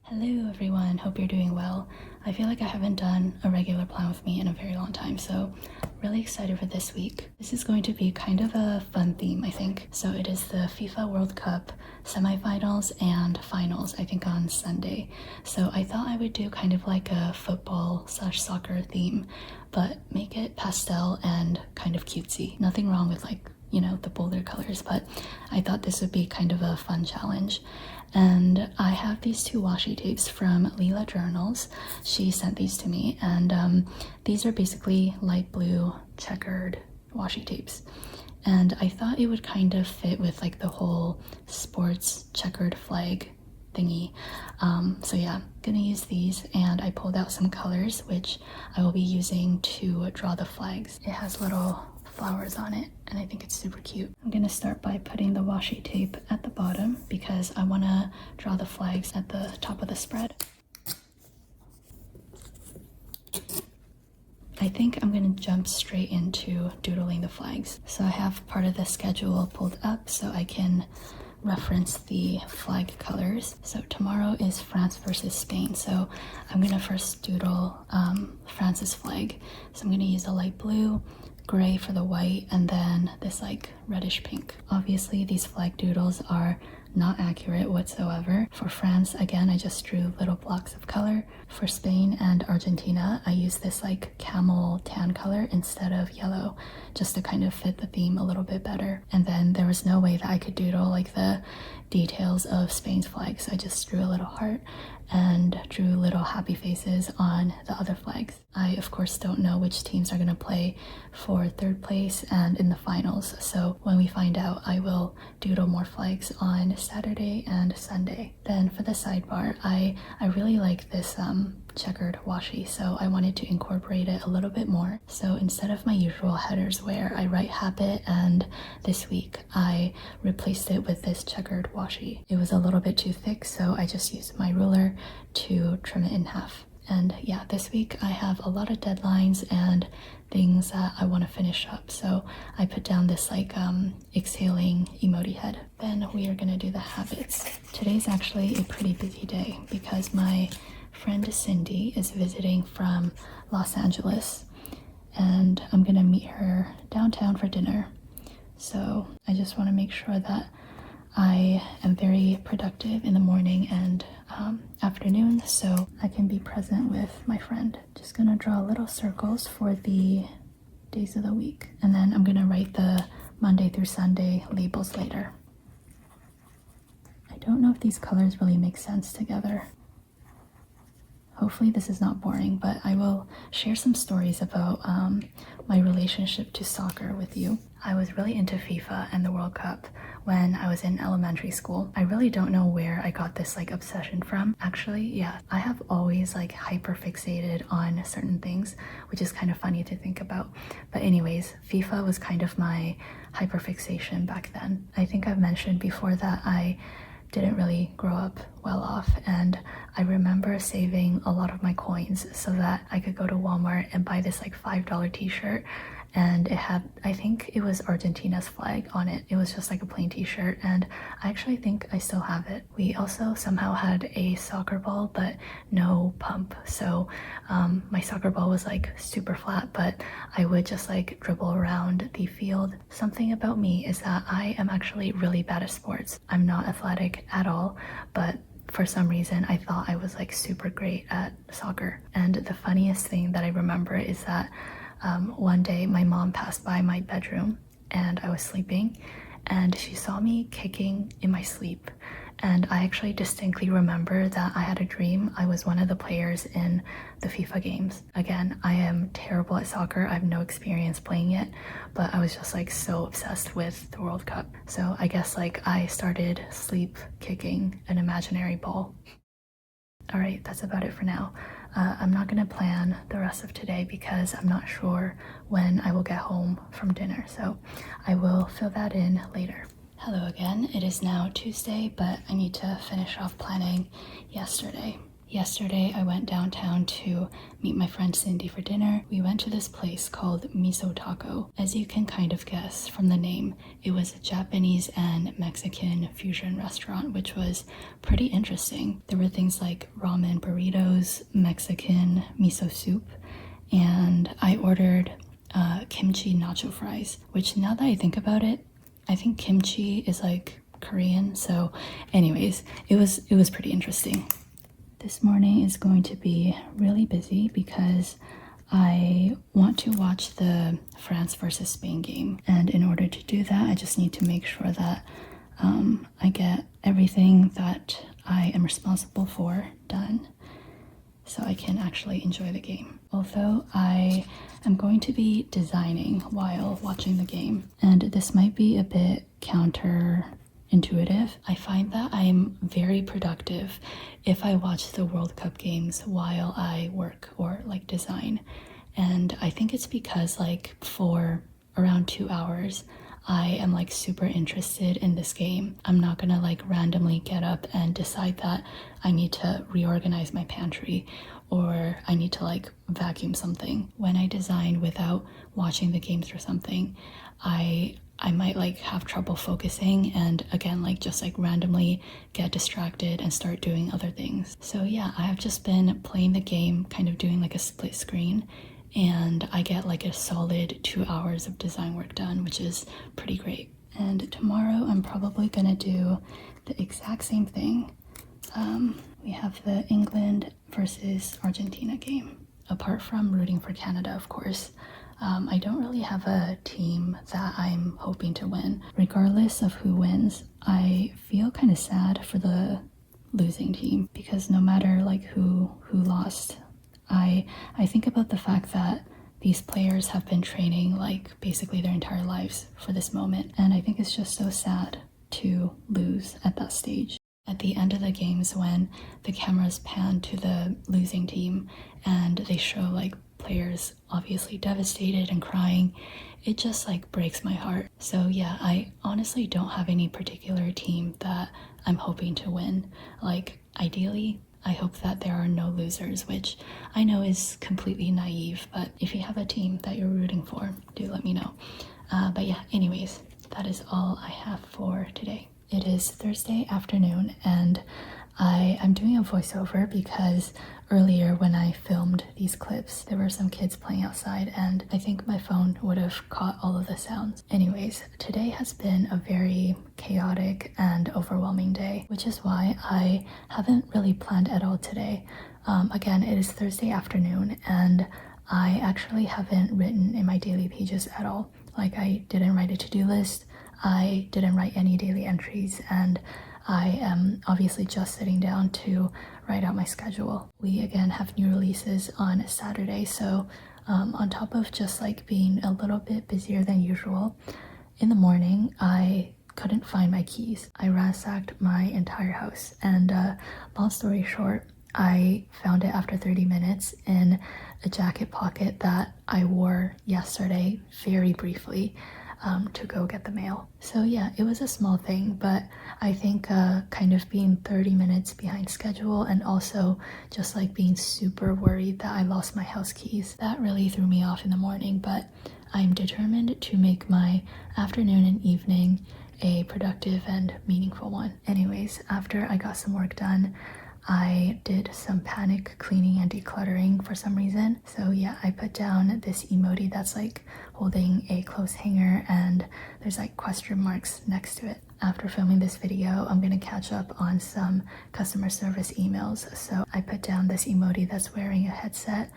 Hello everyone, hope you're doing well. I feel like I haven't done a regular plan with me in a very long time, so really excited for this week. This is going to be kind of a fun theme, I think. So it is the FIFA World Cup semifinals and finals, I think on Sunday. So I thought I would do kind of like a football/soccer theme, but make it pastel and kind of cutesy. Nothing wrong with the bolder colors, but I thought this would be kind of a fun challenge. And I have these two washi tapes from Leela Journals. She sent these to me, and these are basically light blue checkered washi tapes. And I thought it would kind of fit with like the whole sports checkered flag thingy. So yeah, gonna use these, and I pulled out some colors which I will be using to draw the flags. It has little flowers on it, and I think it's super cute. I'm gonna start by putting the washi tape at the bottom because I want to draw the flags at the top of the spread. I think I'm gonna jump straight into doodling the flags. So I have part of the schedule pulled up so I can reference the flag colors. So tomorrow is France versus Spain, so I'm gonna first doodle France's flag. So I'm gonna use a light blue, gray for the white, and then this like reddish pink. Obviously these flag doodles are not accurate whatsoever. For France, again, I just drew little blocks of color. For Spain and Argentina, I used this like camel tan color instead of yellow, just to kind of fit the theme a little bit better. And then there was no way that I could doodle like the details of Spain's flag, so I just drew a little heart and drew little happy faces on the other flags. I of course don't know which teams are going to play for third place and in the finals, so when we find out I will doodle more flags on Saturday and Sunday. Then for the sidebar, I really like this checkered washi, so I wanted to incorporate it a little bit more. So instead of my usual headers where I write habit and this week, I replaced it with this checkered washi. It was a little bit too thick, so I just used my ruler to trim it in half. And yeah, this week I have a lot of deadlines and things that I want to finish up, so I put down this like exhaling emoji head. Then we are gonna do the habits. Today's actually a pretty busy day because my friend Cindy is visiting from Los Angeles, and I'm gonna meet her downtown for dinner. So I just want to make sure that I am very productive in the morning and afternoon so I can be present with my friend. Just gonna draw little circles for the days of the week, and then I'm gonna write the Monday through Sunday labels later. I don't know if these colors really make sense together. Hopefully this is not boring, but I will share some stories about my relationship to soccer with you. I was really into FIFA and the World Cup when I was in elementary school. I really don't know where I got this like obsession from. Actually, yeah, I have always like hyper fixated on certain things, which is kind of funny to think about. But anyways, FIFA was kind of my hyper fixation back then. I think I've mentioned before that I didn't really grow up well off, and I remember saving a lot of my coins so that I could go to Walmart and buy this like $5 t-shirt, and it had, I think it was Argentina's flag on it. It was just like a plain t-shirt, and I actually think I still have it. We also somehow had a soccer ball but no pump, so my soccer ball was like super flat, but I would just like dribble around the field. Something about me is that I am actually really bad at sports. I'm not athletic at all, but for some reason I thought I was like super great at soccer. And the funniest thing that I remember is that one day my mom passed by my bedroom and I was sleeping, and she saw me kicking in my sleep. And I actually distinctly remember that I had a dream I was one of the players in the FIFA games. Again, I am terrible at soccer. I have no experience playing it, but I was just like so obsessed with the World Cup. So I guess like I started sleep kicking an imaginary ball. All right, that's about it for now. I'm not gonna plan the rest of today because I'm not sure when I will get home from dinner, so I will fill that in later. Hello again. It is now Tuesday, but I need to finish off planning yesterday. Yesterday, I went downtown to meet my friend Cindy for dinner. We went to this place called Miso Taco. As you can kind of guess from the name, it was a Japanese and Mexican fusion restaurant, which was pretty interesting. There were things like ramen burritos, Mexican miso soup, and I ordered kimchi nacho fries, which now that I think about it, I think kimchi is like Korean. So anyways, it was pretty interesting. This morning is going to be really busy because I want to watch the France versus Spain game. And in order to do that, I just need to make sure that I get everything that I am responsible for done so I can actually enjoy the game. Although I am going to be designing while watching the game, and this might be a bit counterintuitive. I find that I'm very productive if I watch the World Cup games while I work or like design. And I think it's because like for around 2 hours, I am like super interested in this game. I'm not gonna like randomly get up and decide that I need to reorganize my pantry or I need to like vacuum something. When I design without watching the games or something, I might like have trouble focusing and again like just like randomly get distracted and start doing other things. So yeah, I have just been playing the game, kind of doing like a split screen, and I get like a solid 2 hours of design work done, which is pretty great. And tomorrow I'm probably gonna do the exact same thing. We have the England versus Argentina game. Apart from rooting for Canada, of course, I don't really have a team that I'm hoping to win. Regardless of who wins, I feel kind of sad for the losing team because no matter like who lost, I think about the fact that these players have been training like basically their entire lives for this moment, and I think it's just so sad to lose at that stage. At the end of the games, when the cameras pan to the losing team and they show like players obviously devastated and crying, it just like breaks my heart. So yeah, I honestly don't have any particular team that I'm hoping to win. Like ideally, I hope that there are no losers, which I know is completely naive, but if you have a team that you're rooting for, do let me know. But yeah, anyways, that is all I have for today. It is Thursday afternoon and I'm doing a voiceover because earlier when I filmed these clips, there were some kids playing outside and I think my phone would have caught all of the sounds. Anyways, today has been a very chaotic and overwhelming day, which is why I haven't really planned at all today. Again, it is Thursday afternoon and I actually haven't written in my daily pages at all. Like I didn't write a to-do list, I didn't write any daily entries, and I am obviously just sitting down to write out my schedule. We again have new releases on Saturday, so on top of just like being a little bit busier than usual, in the morning I couldn't find my keys. I ransacked my entire house, and long story short, I found it after 30 minutes in a jacket pocket that I wore yesterday very briefly to go get the mail. So yeah, it was a small thing, but I think kind of being 30 minutes behind schedule and also just like being super worried that I lost my house keys, that really threw me off in the morning. But I'm determined to make my afternoon and evening a productive and meaningful one. Anyways, after I got some work done, I did some panic cleaning and decluttering for some reason. So yeah, I put down this emoji that's like holding a clothes hanger and there's like question marks next to it. After filming this video, I'm gonna catch up on some customer service emails. So I put down this emoji that's wearing a headset.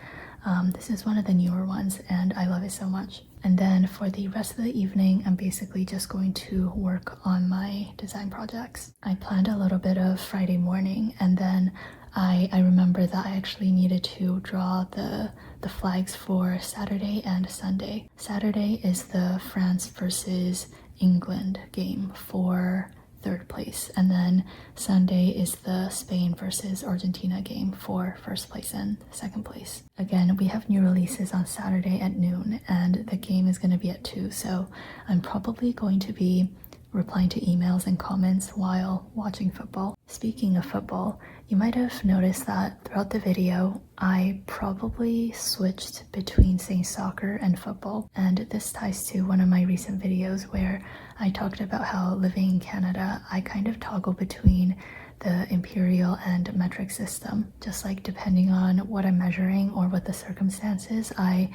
This is one of the newer ones and I love it so much. And then for the rest of the evening, I'm basically just going to work on my design projects. I planned a little bit of Friday morning, and then I remember that I actually needed to draw the flags for Saturday and Sunday. Saturday is the France versus England game for third place, and then Sunday is the Spain versus Argentina game for first place and second place. Again, we have new releases on Saturday at noon and the game is going to be at 2, so I'm probably going to be replying to emails and comments while watching football. Speaking of football, you might have noticed that throughout the video, I probably switched between saying soccer and football. And this ties to one of my recent videos where I talked about how living in Canada, I kind of toggle between the imperial and metric system. Just like depending on what I'm measuring or what the circumstances, I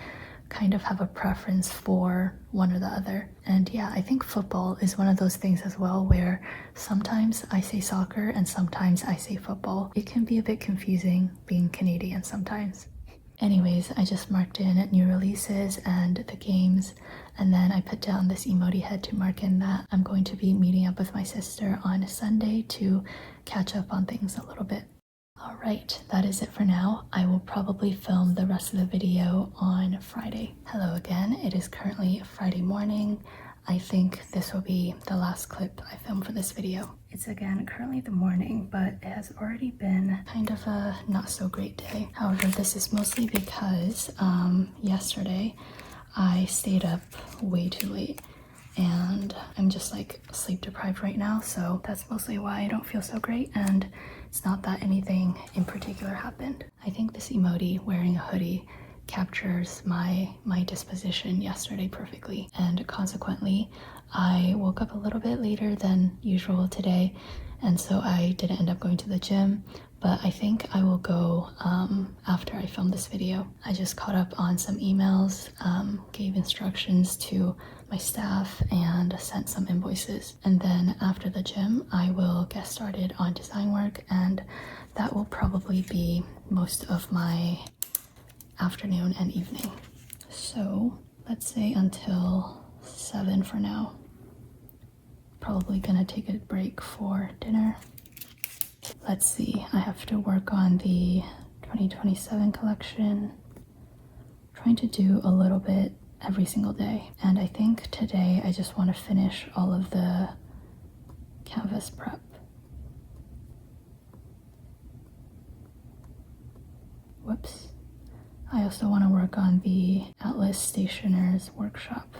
kind of have a preference for one or the other. And yeah, I think football is one of those things as well where sometimes I say soccer and sometimes I say football. It can be a bit confusing being Canadian sometimes. Anyways, I just marked in new releases and the games, and then I put down this emoji head to mark in that I'm going to be meeting up with my sister on Sunday to catch up on things a little bit. Alright, that is it for now. I will probably film the rest of the video on Friday. Hello again, it is currently Friday morning. I think this will be the last clip I film for this video. It's again currently the morning, but it has already been kind of a not so great day. However, this is mostly because yesterday I stayed up way too late and I'm just like sleep deprived right now, so that's mostly why I don't feel so great, and it's not that anything in particular happened. I think this emoji wearing a hoodie captures my disposition yesterday perfectly, and consequently I woke up a little bit later than usual today, and so I didn't end up going to the gym, but I think I will go after I film this video. I just caught up on some emails, gave instructions to my staff and sent some invoices, and then after the gym I will get started on design work, and that will probably be most of my afternoon and evening. So let's say until 7 for now. Probably gonna take a break for dinner. Let's see, I have to work on the 2027 collection. Trying to do a little bit every single day, and I think today I just want to finish all of the canvas prep. Whoops. I also want to work on the Atlas Stationer's workshop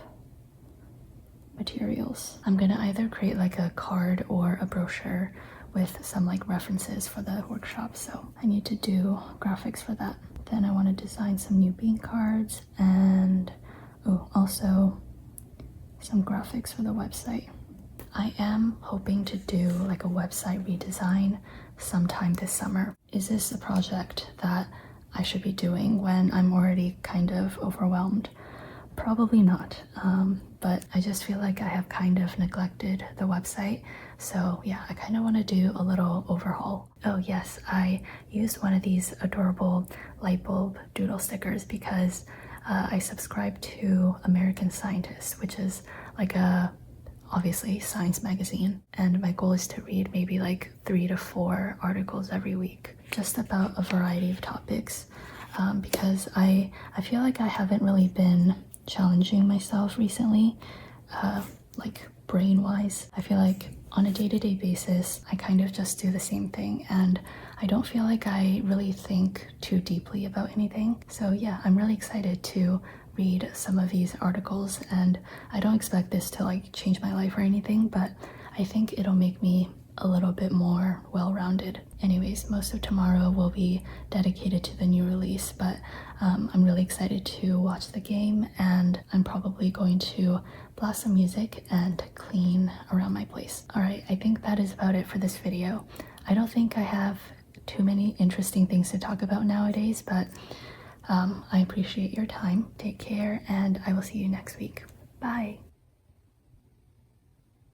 materials. I'm gonna either create like a card or a brochure with some like references for the workshop, so I need to do graphics for that. Then I want to design some new bean cards and also some graphics for the website. I am hoping to do like a website redesign sometime this summer. Is this a project that I should be doing when I'm already kind of overwhelmed? Probably not, but I just feel like I have kind of neglected the website, so yeah, I kind of want to do a little overhaul. Oh yes, I used one of these adorable light bulb doodle stickers because I subscribe to American Scientist, which is like a obviously science magazine, and my goal is to read maybe like 3 to 4 articles every week just about a variety of topics, because I feel like I haven't really been challenging myself recently, like brain-wise. I feel like on a day-to-day basis I kind of just do the same thing, and I don't feel like I really think too deeply about anything. So yeah, I'm really excited to read some of these articles, and I don't expect this to like change my life or anything, but I think it'll make me a little bit more well-rounded. Anyways, most of tomorrow will be dedicated to the new release, but I'm really excited to watch the game, and I'm probably going to blast some music and clean around my place. Alright, I think that is about it for this video. I don't think I have too many interesting things to talk about nowadays, but I appreciate your time. Take care, and I will see you next week. Bye!